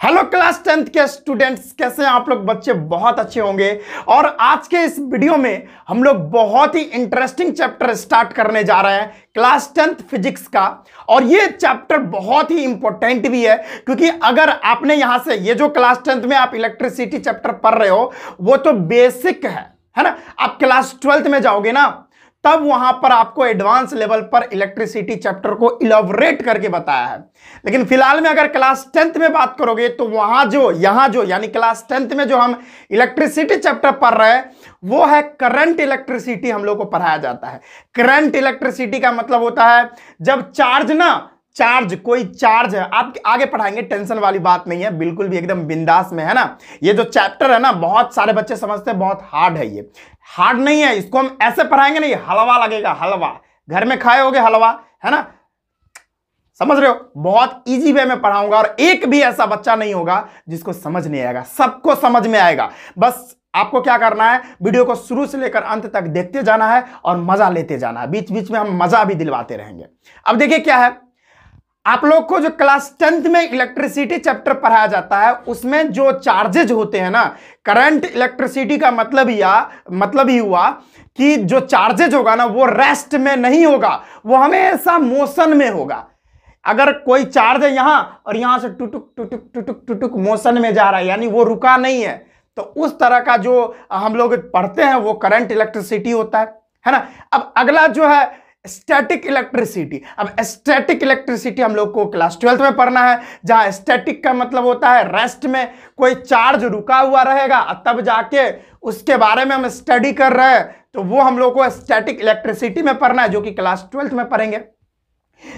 Hello class 10th के students, कैसे हैं आप लोग? बच्चे बहुत अच्छे होंगे। और आज के इस वीडियो में हम लोग बहुत ही इंटरेस्टिंग चैप्टर स्टार्ट करने जा रहे हैं क्लास 10th फिजिक्स का। और ये चैप्टर बहुत ही इंपॉर्टेंट भी है, क्योंकि अगर आपने यहां से ये जो क्लास 10th में आप इलेक्ट्रिसिटी चैप्टर पढ़ रहे हो वो तो बेसिक है ना। आप क्लास 12th में जाओगे ना, तब वहां पर आपको एडवांस लेवल पर इलेक्ट्रिसिटी चैप्टर को इलैबोरेट करके बताया है। लेकिन फिलहाल में अगर क्लास 10th में बात करोगे तो यहां जो यानी क्लास 10th में जो हम इलेक्ट्रिसिटी चैप्टर पढ़ रहे हैं वो है करंट इलेक्ट्रिसिटी। हम लोग को पढ़ाया जाता है। करंट इलेक्ट्रिसिटी का मतलब होता है जब कोई चार्ज है। आप आगे पढ़ाएंगे, टेंशन वाली बात नहीं है, बिल्कुल भी एकदम बिंदास में है ना। ये जो चैप्टर है ना, बहुत सारे बच्चे समझते हैं बहुत हार्ड है। ये हार्ड नहीं है, इसको हम ऐसे पढ़ाएंगे नहीं, हलवा लगेगा। हलवा घर में खाए होगे, हलवा है ना, समझ रहे हो। बहुत इजी वे में पढ़ाऊंगा और एक भी ऐसा बच्चा नहीं होगा जिसको समझ नहीं आएगा, सबको समझ में आएगा। बस आपको क्या करना है, वीडियो को शुरू से लेकर अंत तक देखते जाना है और मजा लेते जाना है। बीच बीच में हम मजा भी दिलवाते रहेंगे। अब देखिए क्या है, आप लोग को जो क्लास 10th में इलेक्ट्रिसिटी चैप्टर पढ़ाया जाता है उसमें जो चार्जेज होते हैं ना, करंट इलेक्ट्रिसिटी का मतलब ही हुआ कि जो चार्जेज होगा ना वो रेस्ट में नहीं होगा, वो हमेशा मोशन में होगा। अगर कोई चार्ज है यहां और यहां से टुटुक टुटुक टुटुक टुटुक मोशन में जा रहा है, यानी वो रुका नहीं है, तो उस तरह का जो हम लोग पढ़ते हैं वो करंट इलेक्ट्रिसिटी होता है ना। अब अगला जो है स्टैटिक इलेक्ट्रिसिटी। अब स्टैटिक इलेक्ट्रिसिटी हम लोग को क्लास 12th में पढ़ना है, जहां स्टैटिक का मतलब होता है रेस्ट में कोई चार्ज रुका हुआ रहेगा, तब जाके उसके बारे में हम स्टडी कर रहे हैं, तो वो हम लोग को स्टैटिक इलेक्ट्रिसिटी में पढ़ना है, जो कि क्लास 12th में पढ़ेंगे,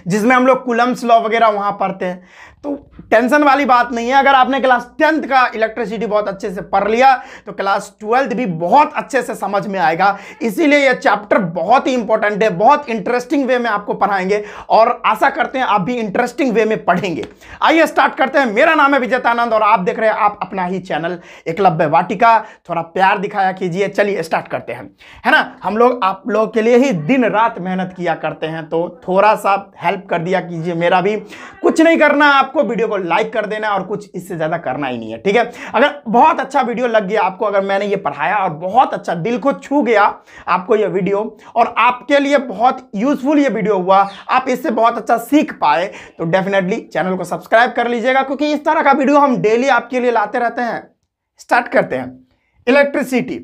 जिसमें हम लोग कूलम्ब्स लॉ वगैरह वहां पढ़ते हैं। तो टेंशन वाली बात नहीं है। अगर आपने क्लास 10th का इलेक्ट्रिसिटी बहुत अच्छे से पढ़ लिया तो क्लास 12th भी बहुत अच्छे से समझ में आएगा। इसीलिए यह चैप्टर बहुत ही इंपॉर्टेंट है, बहुत इंटरेस्टिंग वे में आपको पढ़ाएंगे और आशा करते हैं आप भी इंटरेस्टिंग वे में पढ़ेंगे। आइए स्टार्ट करते हैं। मेरा नाम है विजेतानंद और आप देख रहे हैं आप अपना ही चैनल एकलव्य वाटिका। थोड़ा प्यार दिखाया कीजिए। चलिए स्टार्ट करते हैं, है ना। हम लोग आप लोग के लिए ही दिन रात मेहनत किया करते हैं, तो थोड़ा सा हेल्प कर दिया कीजिए। मेरा भी कुछ नहीं करना, आपको वीडियो को लाइक कर देना और कुछ इससे ज्यादा करना ही नहीं है, ठीक है। अगर बहुत अच्छा वीडियो लग गया आपको, अगर मैंने ये पढ़ाया और बहुत अच्छा दिल को छू गया आपको ये वीडियो और आपके लिए बहुत यूजफुल ये वीडियो हुआ, आप इससे बहुत अच्छा सीख पाए, तो डेफिनेटली चैनल को सब्सक्राइब कर लीजिएगा, क्योंकि इस तरह का वीडियो हम डेली आपके लिए लाते रहते हैं। स्टार्ट करते हैं इलेक्ट्रिसिटी।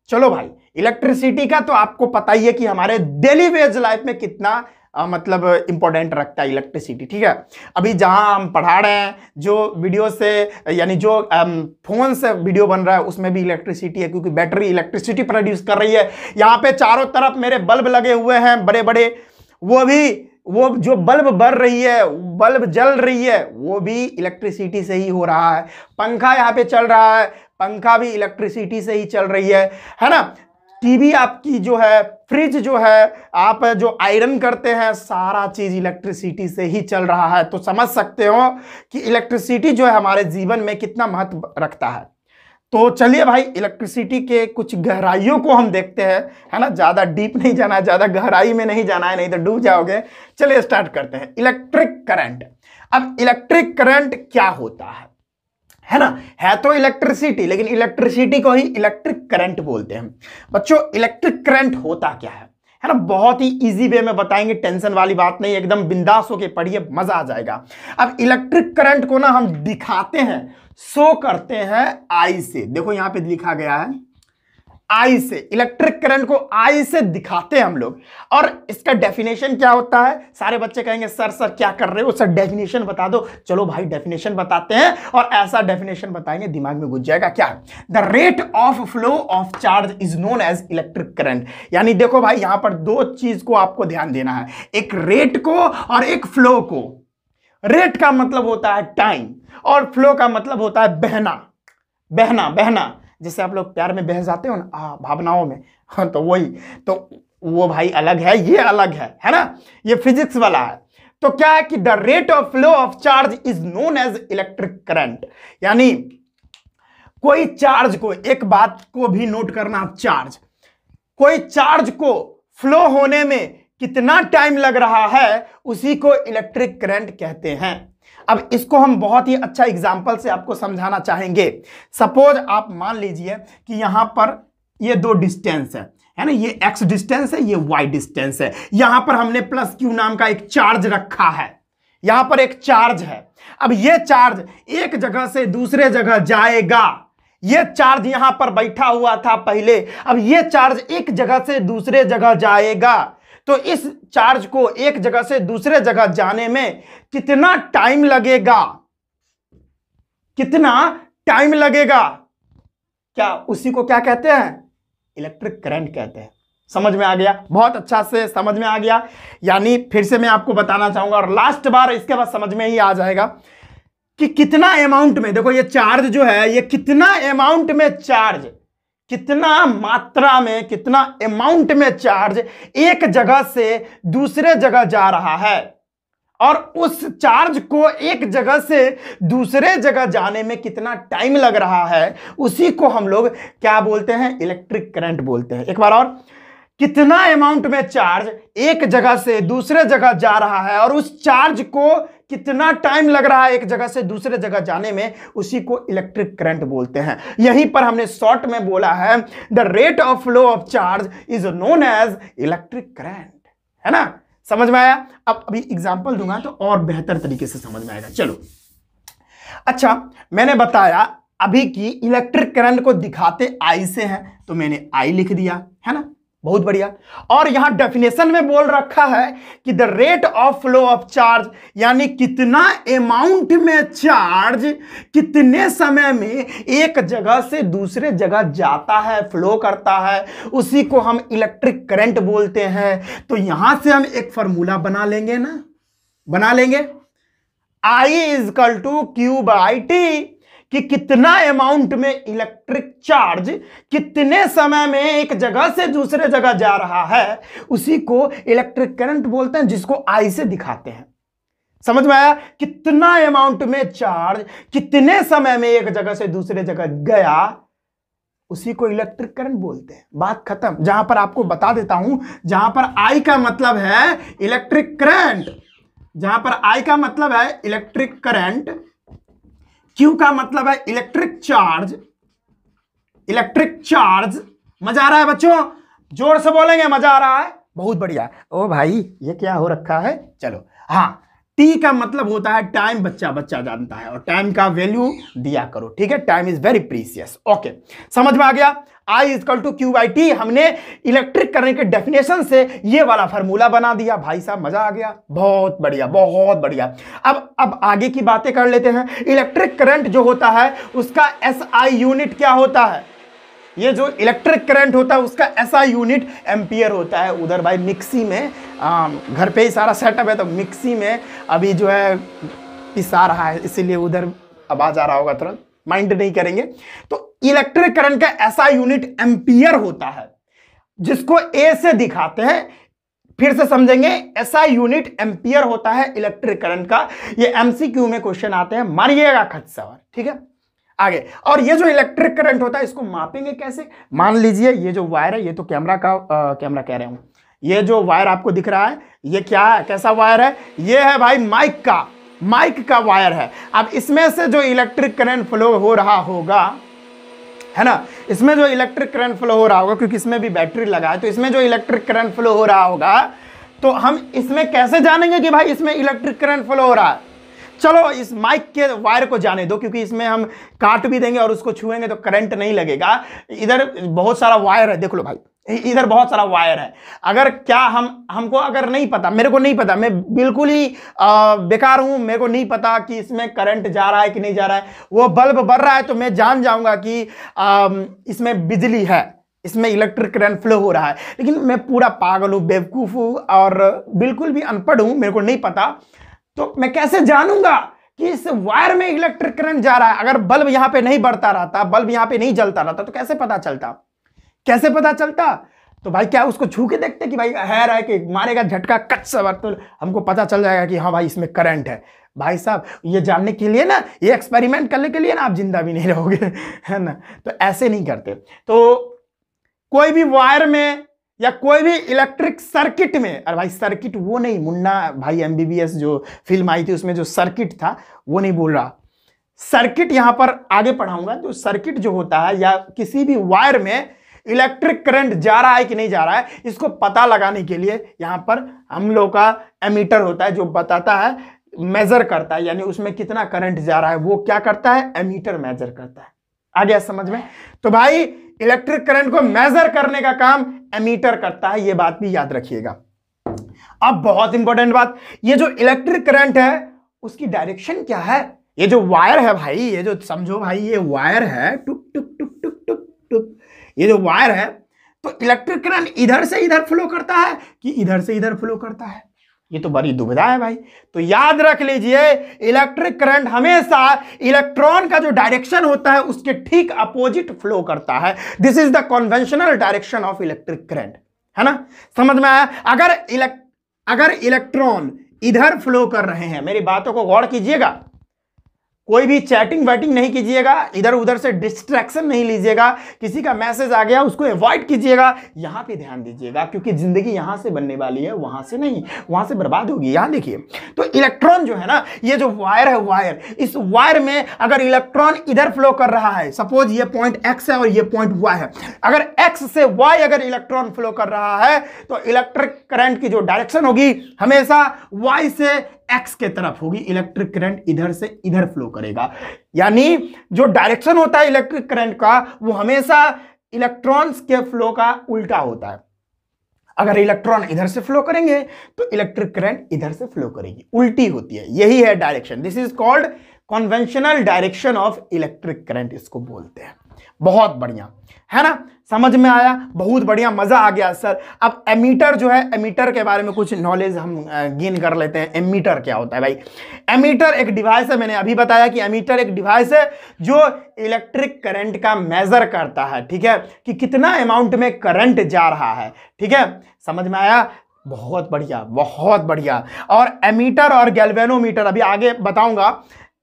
चलो भाई, इलेक्ट्रिसिटी का तो आपको पता ही है कि हमारे डेली वेज लाइफ में कितना मतलब इंपॉर्टेंट रखता है इलेक्ट्रिसिटी, ठीक है। अभी जहां हम पढ़ा रहे हैं, जो वीडियो से यानी जो फोन से वीडियो बन रहा है उसमें भी इलेक्ट्रिसिटी है, क्योंकि बैटरी इलेक्ट्रिसिटी प्रोड्यूस कर रही है। यहाँ पे चारों तरफ मेरे बल्ब लगे हुए हैं बड़े बड़े, वो जो बल्ब बढ़ रही है, बल्ब जल रही है, वो भी इलेक्ट्रिसिटी से ही हो रहा है। पंखा यहाँ पे चल रहा है, पंखा भी इलेक्ट्रिसिटी से ही चल रही है ना। टीवी आपकी जो है, फ्रिज जो है, आप जो आयरन करते हैं, सारा चीज इलेक्ट्रिसिटी से ही चल रहा है। तो समझ सकते हो कि इलेक्ट्रिसिटी जो है हमारे जीवन में कितना महत्व रखता है। तो चलिए भाई, इलेक्ट्रिसिटी के कुछ गहराइयों को हम देखते हैं, है ना। ज्यादा डीप नहीं जाना है, ज्यादा गहराई में नहीं जाना है, नहीं तो डूब जाओगे। चलिए स्टार्ट करते हैं। Electric current. अब इलेक्ट्रिक करंट क्या होता है ना। है तो इलेक्ट्रिसिटी, लेकिन इलेक्ट्रिसिटी को ही इलेक्ट्रिक करंट बोलते हैं। बच्चों, इलेक्ट्रिक करंट होता क्या है ना, बहुत ही इजी वे में बताएंगे, टेंशन वाली बात नहीं, एकदम बिंदास होके पढ़िए, मजा आ जाएगा। अब इलेक्ट्रिक करंट को ना हम दिखाते हैं, शो करते हैं आई से। देखो यहां पे लिखा गया है आई से। इलेक्ट्रिक करंट को आई से दिखाते हैं हम लोग। और इसका डेफिनेशन क्या होता है? सारे बच्चे कहेंगे सर क्या कर रहे हो सर, डेफिनेशन बता दो। चलो भाई डेफिनेशन बताते हैं, और ऐसा डेफिनेशन बताएंगे दिमाग में घुस जाएगा। क्या? The rate of flow of charge is known as electric current. यानी देखो भाई, यहां पर दो चीज को आपको ध्यान देना है, एक रेट को और एक फ्लो को। रेट का मतलब होता है टाइम और फ्लो का मतलब होता है बहना। जैसे आप लोग प्यार में बह जाते हो ना, भावनाओं में, हाँ, तो वही, तो वो भाई अलग है, ये अलग है ना, ये फिजिक्स वाला है। तो क्या है कि the rate of flow of charge is known as electric current. यानी कोई चार्ज को, एक बात को भी नोट करना, कोई चार्ज को फ्लो होने में कितना टाइम लग रहा है, उसी को इलेक्ट्रिक करंट कहते हैं। अब इसको हम बहुत ही अच्छा एग्जाम्पल से आपको समझाना चाहेंगे। सपोज आप मान लीजिए कि यहां पर ये दो डिस्टेंस है ना, ये x डिस्टेंस है, ये y डिस्टेंस है। यहां पर हमने प्लस q नाम का एक चार्ज रखा है, यहां पर एक चार्ज है। अब ये चार्ज एक जगह से दूसरे जगह जाएगा। ये चार्ज यहां पर बैठा हुआ था पहले, अब ये चार्ज एक जगह से दूसरे जगह जाएगा। तो इस चार्ज को एक जगह से दूसरे जगह जाने में कितना टाइम लगेगा, कितना टाइम लगेगा? क्या उसी को क्या कहते हैं? इलेक्ट्रिक करंट कहते हैं। समझ में आ गया? बहुत अच्छा से समझ में आ गया। यानी फिर से मैं आपको बताना चाहूंगा और लास्ट बार, इसके बाद समझ में ही आ जाएगा कि कितना अमाउंट में, देखो ये चार्ज जो है ये कितना अमाउंट में चार्ज, कितना मात्रा में, कितना अमाउंट में चार्ज एक जगह से दूसरे जगह जा रहा है, और उस चार्ज को एक जगह से दूसरे जगह जाने में कितना टाइम लग रहा है, उसी को हम लोग क्या बोलते हैं? इलेक्ट्रिक करंट बोलते हैं। एक बार और, कितना अमाउंट में चार्ज एक जगह से दूसरे जगह जा रहा है और उस चार्ज को कितना टाइम लग रहा है एक जगह से दूसरे जगह जाने में, उसी को इलेक्ट्रिक करंट बोलते हैं। यहीं पर हमने शॉर्ट में बोला है, the rate of flow of charge is known as electric current, है ना? समझ में आया? अब अभी एग्जांपल दूंगा तो और बेहतर तरीके से समझ में आएगा। चलो, अच्छा, मैंने बताया अभी कि इलेक्ट्रिक करंट को दिखाते आई से हैं, तो मैंने आई लिख दिया, है ना? बहुत बढ़िया। और यहां डेफिनेशन में बोल रखा है कि the rate of flow of charge, यानी कितना अमाउंट में चार्ज कितने समय में एक जगह से दूसरे जगह जाता है, फ्लो करता है, उसी को हम इलेक्ट्रिक करंट बोलते हैं। तो यहां से हम एक फॉर्मूला बना लेंगे ना, बना लेंगे, I is equal to Q by T, कि कितना अमाउंट में इलेक्ट्रिक चार्ज कितने समय में एक जगह से दूसरे जगह जा रहा है, उसी को इलेक्ट्रिक करंट बोलते हैं, जिसको आई से दिखाते हैं। समझ में आया? कितना अमाउंट में चार्ज कितने समय में एक जगह से दूसरे जगह गया, उसी को इलेक्ट्रिक करंट बोलते हैं। बात खत्म। जहां पर आपको बता देता हूं, जहां पर आई का मतलब है इलेक्ट्रिक करंट, जहां पर आई का मतलब है इलेक्ट्रिक करंट, क्यू का मतलब है इलेक्ट्रिक चार्ज, इलेक्ट्रिक चार्ज। मजा आ रहा है बच्चों? जोर से बोलेंगे, मजा आ रहा है? बहुत बढ़िया। ओ भाई, ये क्या हो रखा है? चलो, हाँ, टी का मतलब होता है टाइम, बच्चा जानता है, और टाइम का वैल्यू दिया करो, ठीक है? Time is very precious. Okay, समझ में आ गया? I is equal to Q by T, हमने इलेक्ट्रिक करने के डेफिनेशन से ये वाला फार्मूला बना दिया। भाई साहब, मजा आ गया? बहुत बढ़िया, बहुत बढ़िया। अब आगे की बातें कर लेते हैं। इलेक्ट्रिक करंट जो होता है उसका एसआई यूनिट क्या होता है? ये जो इलेक्ट्रिक करंट होता है उसका एसआई यूनिट एम्पियर होता है। उधर भाई मिक्सी में, घर पे ही सारा सेटअप है, तो मिक्सी में अभी जो है पिसा रहा है, इसीलिए उधर आवाज आ रहा होगा, तुरंत माइंड नहीं करेंगे। तो इलेक्ट्रिक करंट का एसआई यूनिट एम्पियर होता है, जिसको ए से दिखाते हैं। फिर से समझेंगे, एसआई यूनिट एम्पियर होता है इलेक्ट्रिक करंट का। ये एमसीक्यू में क्वेश्चन आते हैं, मारिएगा खच सवाल, ठीक है? आगे, और ये जो इलेक्ट्रिक करंट होता है इसको मापेंगे कैसे? मान लीजिए ये जो वायर है, ये तो कैमरा कह रहे हूं, ये जो वायर आपको दिख रहा है, ये क्या है, कैसा वायर है? ये है भाई माइक का वायर है। अब इसमें से जो इलेक्ट्रिक करंट फ्लो हो रहा होगा, है ना, इसमें जो इलेक्ट्रिक करंट फ्लो हो रहा होगा, क्योंकि इसमें भी बैटरी लगा है, तो इसमें जो इलेक्ट्रिक करंट फ्लो हो रहा होगा, तो हम इसमें कैसे जानेंगे कि भाई इसमें इलेक्ट्रिक करंट फ्लो हो रहा है? चलो, इस माइक के वायर को जाने दो, क्योंकि इसमें हम काट भी देंगे और उसको छुएंगे तो करंट नहीं लगेगा। इधर बहुत सारा वायर है, देख लो भाई, इधर बहुत सारा वायर है। अगर क्या हमको अगर नहीं पता, मेरे को नहीं पता, मैं बिल्कुल ही बेकार हूं, मेरे को नहीं पता कि इसमें करंट जा रहा है कि नहीं जा रहा है, वो बल्ब बढ़ रहा है तो मैं जान जाऊंगा कि इसमें बिजली है, इसमें इलेक्ट्रिक करंट फ्लो हो रहा है। लेकिन मैं पूरा पागल हूं, बेवकूफ हूं और बिल्कुल भी अनपढ़ हूं, मेरे को नहीं पता, तो मैं कैसे जानूंगा कि इस वायर में इलेक्ट्रिक करंट जा रहा है? अगर बल्ब यहां पे नहीं बढ़ता रहता, बल्ब यहां पे नहीं जलता रहता, तो कैसे पता चलता? कैसे पता चलता? तो भाई क्या उसको छू के देखते कि भाई है कि मारेगा झटका कच सवर, तो हमको पता चल जाएगा कि हाँ भाई इसमें करंट है। भाई साहब, ये जानने के लिए ना, ये एक्सपेरिमेंट करने के लिए ना आप जिंदा भी नहीं रहोगे, है ना? तो ऐसे नहीं करते। तो कोई भी वायर में या कोई भी इलेक्ट्रिक सर्किट में, अरे भाई सर्किट वो नहीं, मुन्ना भाई एमबीबीएस जो फिल्म आई थी उसमें जो सर्किट था वो नहीं बोल रहा, सर्किट यहां पर आगे पढ़ाऊंगा। जो सर्किट जो होता है या किसी भी वायर में इलेक्ट्रिक करंट जा रहा है कि नहीं जा रहा है, इसको पता लगाने के लिए यहां पर हम लोग का एमीटर होता है जो बताता है, मेजर करता है, यानी उसमें कितना करंट जा रहा है वो क्या करता है, एमीटर मेजर करता है। आ गया समझ में? तो भाई इलेक्ट्रिक करंट को मेजर करने का काम एमीटर करता है, ये बात भी याद रखिएगा। अब बहुत इंपॉर्टेंट बात, ये जो इलेक्ट्रिक करंट है उसकी डायरेक्शन क्या है? ये जो वायर है भाई, ये जो समझो भाई ये वायर है, टुक टुक टुक टुक टुक टुक, ये जो वायर है, तो इलेक्ट्रिक करंट इधर से इधर फ्लो करता है कि इधर से इधर फ्लो करता है? ये तो बड़ी दुविधा है भाई। तो याद रख लीजिए, इलेक्ट्रिक करंट हमेशा इलेक्ट्रॉन का जो डायरेक्शन होता है उसके ठीक अपोजिट फ्लो करता है। This is the conventional direction of electric current, है ना? समझ में आया? अगर इलेक्ट्रॉन इधर फ्लो कर रहे हैं, मेरी बातों को गौर कीजिएगा, कोई भी चैटिंग वैटिंग नहीं कीजिएगा, इधर उधर से डिस्ट्रैक्शन नहीं लीजिएगा, किसी का मैसेज आ गया उसको अवॉइड कीजिएगा, यहां पे ध्यान दीजिएगा, क्योंकि जिंदगी यहां से बनने वाली है, वहां से नहीं, वहां से बर्बाद होगी। यहां देखिए, तो इलेक्ट्रॉन जो है ना, ये जो वायर है, वायर, इस वायर में अगर इलेक्ट्रॉन इधर फ्लो कर रहा है, सपोज ये पॉइंट एक्स है और ये पॉइंट वाई है, अगर एक्स से वाई अगर इलेक्ट्रॉन फ्लो कर रहा है तो इलेक्ट्रिक करंट की जो डायरेक्शन होगी हमेशा वाई से एक्स के तरफ होगी, इलेक्ट्रिक करंट इधर से इधर फ्लो करेगा। यानी जो डायरेक्शन होता है इलेक्ट्रिक करंट का वो हमेशा इलेक्ट्रॉन्स के फ्लो का उल्टा होता है। अगर इलेक्ट्रॉन इधर से फ्लो करेंगे तो इलेक्ट्रिक करंट इधर से फ्लो करेगी, उल्टी होती है, यही है direction. This is called conventional direction of electric current, इसको बोलते हैं। बहुत बढ़िया, है ना? समझ में आया? बहुत बढ़िया, मजा आ गया सर। अब एमीटर जो है, एमीटर के बारे में कुछ नॉलेज हम गेन कर लेते हैं। एमीटर क्या होता है भाई? एमीटर एक डिवाइस है, मैंने अभी बताया कि एमीटर एक डिवाइस है जो इलेक्ट्रिक करंट का मेजर करता है, ठीक है, कि कितना अमाउंट में करंट जा रहा है, ठीक है? समझ में आया? बहुत बढ़िया, बहुत बढ़िया। और एमीटर और गैल्वेनोमीटर अभी आगे बताऊंगा।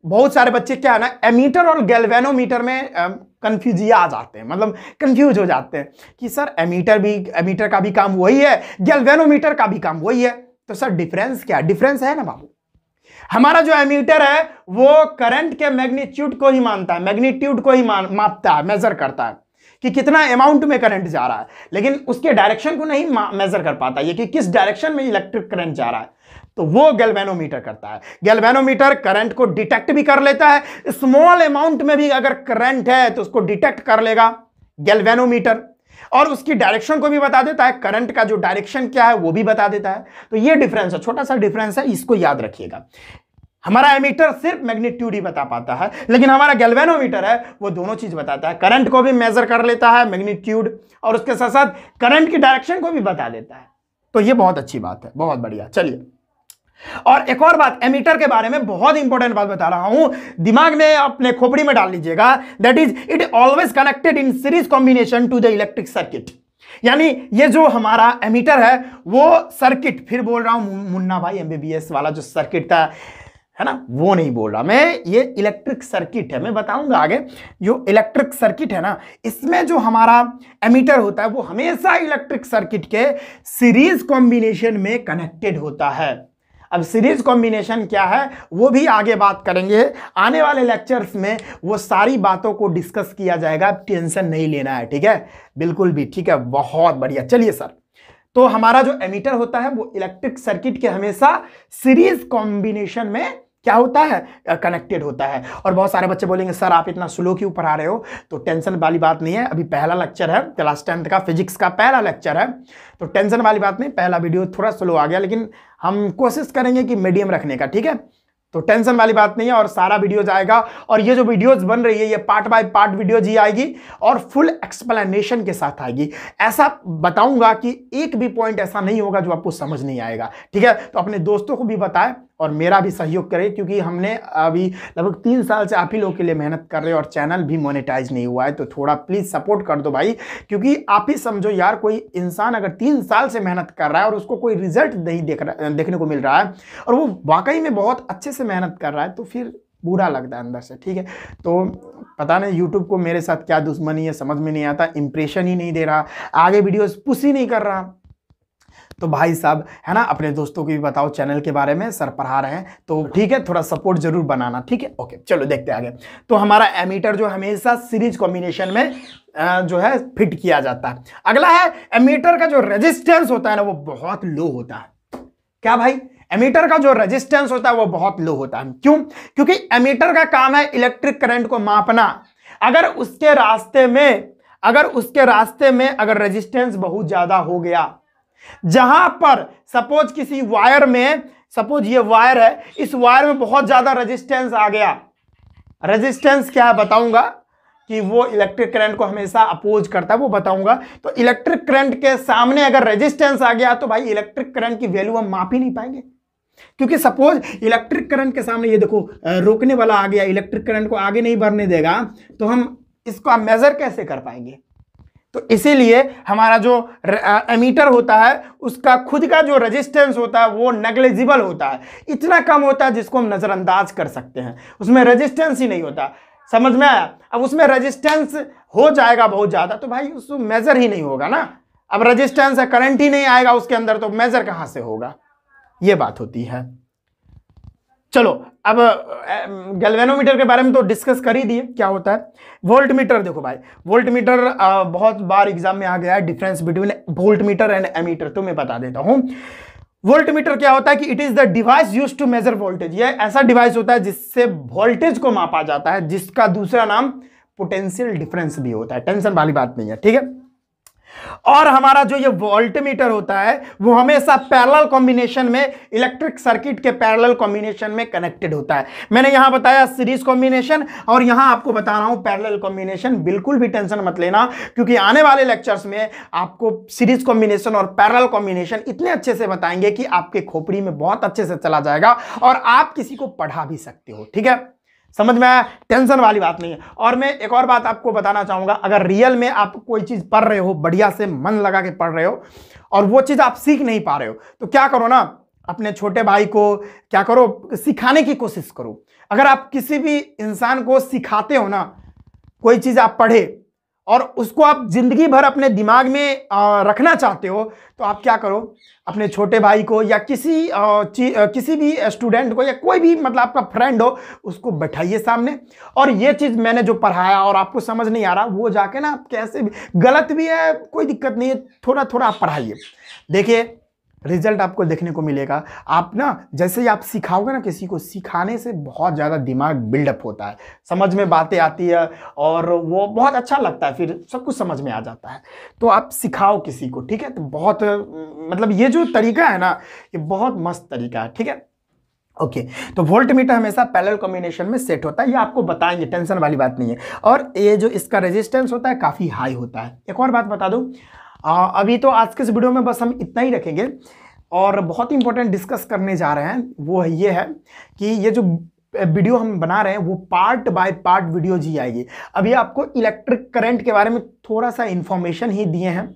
बहुत सारे बच्चे क्या है ना, एमीटर और गैल्वेनोमीटर में कंफ्यूजिया आ जाते हैं, मतलब कंफ्यूज हो जाते हैं कि सर एमीटर का भी काम वही है, गैल्वेनोमीटर का भी काम वही है, तो सर डिफरेंस क्या है? डिफरेंस है ना बाबू, हमारा जो एमीटर है वो करंट के मैग्नीट्यूड को ही मानता है, मैग्नीट्यूड को ही मापता है, मेजर करता है कि कितना अमाउंट में करंट जा रहा है, लेकिन उसके डायरेक्शन को नहीं मेजर कर पाता ये कि किस डायरेक्शन में इलेक्ट्रिक करंट जा रहा है, तो वो गैल्वेनोमीटर करता है। गैल्वेनोमीटर करंट को डिटेक्ट भी कर लेता है, स्मॉल अमाउंट में भी अगर करंट है तो उसको डिटेक्ट कर लेगा गैल्वेनोमीटर, और उसकी डायरेक्शन को भी बता देता है, करंट का जो डायरेक्शन क्या है वो भी बता देता है। तो ये डिफरेंस है, छोटा सा डिफरेंस है, इसको याद रखिएगा। हमारा एमीटर सिर्फ मैग्नीट्यूड ही बता पाता है, लेकिन हमारा गैल्वेनोमीटर है वो दोनों चीज बताता है, करंट को भी मेजर कर लेता है, मैग्नीट्यूड, और उसके साथ साथ करंट की डायरेक्शन को भी बता देता है। तो ये बहुत अच्छी बात है, बहुत बढ़िया। चलिए, और एक और बात एमीटर के बारे में बहुत इंपॉर्टेंट बात बता रहा हूं, दिमाग में अपने खोपड़ी में डाल लीजिएगा, that is it always connected in series combination to the electric circuit. यानी ये जो हमारा एमीटर है वो सर्किट, फिर बोल रहा हूं मुन्ना भाई एमबीबीएस वाला जो सर्किट था, है ना, वो नहीं बोल रहा मैं, ये इलेक्ट्रिक सर्किट है, मैं बताऊंगा आगे। जो इलेक्ट्रिक सर्किट है ना, इसमें जो हमारा एमीटर होता है वो हमेशा इलेक्ट्रिक सर्किट के सीरीज कॉम्बिनेशन में कनेक्टेड होता है। अब सीरीज कॉम्बिनेशन क्या है वो भी आगे बात करेंगे, आने वाले लेक्चर्स में वो सारी बातों को डिस्कस किया जाएगा, टेंशन नहीं लेना है, ठीक है, बिल्कुल भी, ठीक है, बहुत बढ़िया। चलिए सर, तो हमारा जो एमीटर होता है वो इलेक्ट्रिक सर्किट के हमेशा सीरीज कॉम्बिनेशन में क्या होता है, कनेक्टेड होता है। और बहुत सारे बच्चे बोलेंगे सर आप इतना स्लो क्यों पढ़ा रहे हो, तो टेंशन वाली बात नहीं है, अभी पहला लेक्चर है, क्लास 10th का फिजिक्स का पहला लेक्चर है, तो टेंशन वाली बात नहीं, पहला वीडियो थोड़ा स्लो आ गया, लेकिन हम कोशिश करेंगे कि मीडियम रखने का, ठीक है, तो टेंशन वाली बात नहीं है, और सारा वीडियोज आएगा, और ये जो वीडियोज बन रही है ये पार्ट बाय पार्ट वीडियोज ही आएगी और फुल एक्सप्लेनेशन के साथ आएगी। ऐसा बताऊंगा कि एक भी पॉइंट ऐसा नहीं होगा जो आपको समझ नहीं आएगा, ठीक है। तो अपने दोस्तों को भी बताएं और मेरा भी सहयोग करें, क्योंकि हमने अभी लगभग 3 साल से आप ही लोगों के लिए मेहनत कर रहे हैं और चैनल भी मोनेटाइज नहीं हुआ है, तो थोड़ा प्लीज सपोर्ट कर दो भाई, क्योंकि आप ही समझो यार, कोई इंसान अगर 3 साल से मेहनत कर रहा है और उसको कोई रिजल्ट नहीं देखने को मिल रहा है और वो वाकई में बहुत अच्छे से मेहनत कर रहा है, तो फिर बुरा लगता है अंदर से, ठीक है। तो पता नहीं यूट्यूब को मेरे साथ क्या दुश्मनी है, समझ में नहीं आता, इंप्रेशन ही नहीं दे रहा, आगे वीडियोस पुश ही नहीं कर रहा। तो भाई साहब है ना, अपने दोस्तों को भी बताओ चैनल के बारे में, सर पढ़ा रहे हैं तो ठीक है, थोड़ा सपोर्ट जरूर बनाना, ठीक है। ओके चलो देखते आगे। तो हमारा एमीटर जो हमेशा सीरीज कॉम्बिनेशन में जो है फिट किया जाता है। अगला है एमीटर का जो रेजिस्टेंस होता है ना वो बहुत लो होता है। क्या भाई? एमीटर का जो रेजिस्टेंस होता है वो बहुत लो होता है। क्यों? क्योंकि एमीटर का काम है इलेक्ट्रिक करंट को मापना। अगर उसके रास्ते में अगर रेजिस्टेंस बहुत ज्यादा हो गया, जहां पर सपोज किसी वायर में, सपोज ये वायर है, इस वायर में बहुत ज्यादा रेजिस्टेंस आ गया। रेजिस्टेंस क्या है बताऊंगा, कि वो इलेक्ट्रिक करंट को हमेशा अपोज करता है, वो बताऊंगा। तो इलेक्ट्रिक करंट के सामने अगर रेजिस्टेंस आ गया तो भाई इलेक्ट्रिक करंट की वैल्यू हम माप ही नहीं पाएंगे। क्योंकि सपोज इलेक्ट्रिक करंट के सामने ये देखो रोकने वाला आ गया, इलेक्ट्रिक करंट को आगे नहीं बढ़ने देगा, तो हम इसको मेजर कैसे कर पाएंगे? तो इसीलिए हमारा जो एमीटर होता है उसका खुद का जो रेजिस्टेंस होता है वो नेग्लिजिबल होता है, इतना कम होता है जिसको हम नजरअंदाज कर सकते हैं। उसमें रेजिस्टेंस ही नहीं होता, समझ में आया? अब उसमें रेजिस्टेंस हो जाएगा बहुत ज्यादा तो भाई उसको मेजर ही नहीं होगा ना। अब रेजिस्टेंस है, करंट ही नहीं आएगा उसके अंदर, तो मेजर कहां से होगा? ये बात होती है। चलो अब गैल्वेनोमीटर के बारे में तो डिस्कस कर ही दिए क्या होता है। वोल्टमीटर देखो भाई, वोल्टमीटर बहुत बार एग्जाम में आ गया है, difference between voltmeter and ammeter, तो मैं बता देता हूं। वोल्टमीटर क्या होता है कि it is the device used to measure voltage. ये ऐसा डिवाइस होता है जिससे वोल्टेज को मापा जाता है, जिसका दूसरा नाम पोटेंशियल डिफरेंस भी होता है। टेंशन वाली बात नहीं है, ठीक है। और हमारा जो ये वोल्टमीटर होता है वो हमेशा पैरेलल कॉम्बिनेशन में, इलेक्ट्रिक सर्किट के पैरेलल कॉम्बिनेशन में कनेक्टेड होता है। मैंने यहां बताया सीरीज कॉम्बिनेशन, और यहां आपको बता रहा हूं पैरेलल कॉम्बिनेशन। बिल्कुल भी टेंशन मत लेना, क्योंकि आने वाले लेक्चर्स में आपको सीरीज कॉम्बिनेशन और पैरेलल कॉम्बिनेशन इतने अच्छे से बताएंगे कि आपके खोपड़ी में बहुत अच्छे से चला जाएगा और आप किसी को पढ़ा भी सकते हो, ठीक है। समझ में आया? टेंशन वाली बात नहीं है। और मैं एक और बात आपको बताना चाहूंगा, अगर रियल में आप कोई चीज पढ़ रहे हो, बढ़िया से मन लगा के पढ़ रहे हो, और वो चीज आप सीख नहीं पा रहे हो, तो क्या करो ना, अपने छोटे भाई को क्या करो, सिखाने की कोशिश करो। अगर आप किसी भी इंसान को सिखाते हो ना, कोई चीज आप पढ़े और उसको आप जिंदगी भर अपने दिमाग में रखना चाहते हो, तो आप क्या करो, अपने छोटे भाई को या किसी भी स्टूडेंट को या कोई भी मतलब आपका फ्रेंड हो, उसको बैठाइए सामने, और ये चीज मैंने जो पढ़ाया और आपको समझ नहीं आ रहा, वो जाके ना कैसे भी, गलत भी है कोई दिक्कत नहीं है, थोड़ा थोड़ा आप पढ़ाइए, देखिए रिजल्ट आपको देखने को मिलेगा। आप ना जैसे ही आप सिखाओगे ना किसी को, सिखाने से बहुत ज़्यादा दिमाग बिल्डअप होता है, समझ में बातें आती है और वो बहुत अच्छा लगता है, फिर सब कुछ समझ में आ जाता है। तो आप सिखाओ किसी को, ठीक है। तो बहुत मतलब ये जो तरीका है ना, ये बहुत मस्त तरीका है, ठीक है। ओके तो वोल्टमीटर हमेशा पैरेलल कॉम्बिनेशन में सेट होता है, ये आपको बताएंगे, टेंशन वाली बात नहीं है। और ये जो इसका रेजिस्टेंस होता है काफ़ी हाई होता है। एक और बात बता दूँ, अभी तो आज के इस वीडियो में बस हम इतना ही रखेंगे, और बहुत ही इंपॉर्टेंट डिस्कस करने जा रहे हैं, वो ये है कि ये जो वीडियो हम बना रहे हैं वो पार्ट बाय पार्ट वीडियो जी आएगी। अभी आपको इलेक्ट्रिक करंट के बारे में थोड़ा सा इंफॉर्मेशन ही दिए हैं,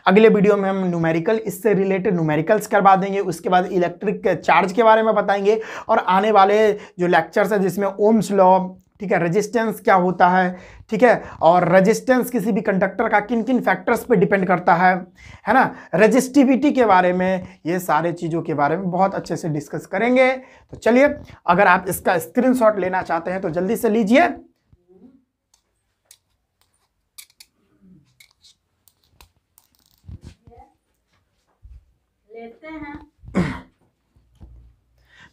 अगले वीडियो में हम न्यूमेरिकल, इससे रिलेटेड न्यूमेरिकल्स करवा देंगे, उसके बाद इलेक्ट्रिक चार्ज के बारे में बताएंगे, और आने वाले जो लेक्चर्स है जिसमें ओम्स लॉ, ठीक है, रेजिस्टेंस क्या होता है, ठीक है, और रेजिस्टेंस किसी भी कंडक्टर का किन किन फैक्टर्स पे डिपेंड करता है ना, रेजिस्टिविटी के बारे में, ये सारे चीज़ों के बारे में बहुत अच्छे से डिस्कस करेंगे। तो चलिए, अगर आप इसका स्क्रीनशॉट लेना चाहते हैं तो जल्दी से लीजिए। लेते हैं।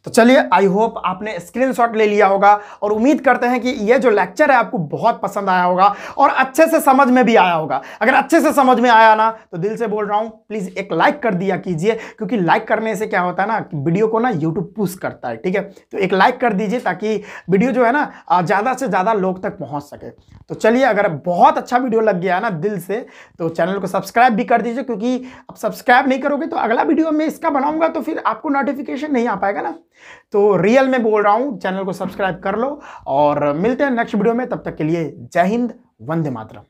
तो चलिए, आई होप आपने स्क्रीनशॉट ले लिया होगा, और उम्मीद करते हैं कि ये जो लेक्चर है आपको बहुत पसंद आया होगा और अच्छे से समझ में भी आया होगा। अगर अच्छे से समझ में आया ना, तो दिल से बोल रहा हूं प्लीज एक लाइक कर दिया कीजिए, क्योंकि लाइक करने से क्या होता है ना, वीडियो को ना यूट्यूब पुश करता है, ठीक है। तो एक लाइक कर दीजिए ताकि वीडियो जो है ना ज़्यादा से ज़्यादा लोग तक पहुँच सके। तो चलिए, अगर बहुत अच्छा वीडियो लग गया ना दिल से, तो चैनल को सब्सक्राइब भी कर दीजिए, क्योंकि अब सब्सक्राइब नहीं करोगे तो अगला वीडियो में इसका बनाऊंगा तो फिर आपको नोटिफिकेशन नहीं आ पाएगा ना। तो रियल में बोल रहा हूं, चैनल को सब्सक्राइब कर लो, और मिलते हैं नेक्स्ट वीडियो में। तब तक के लिए जय हिंद, वंदे मातरम।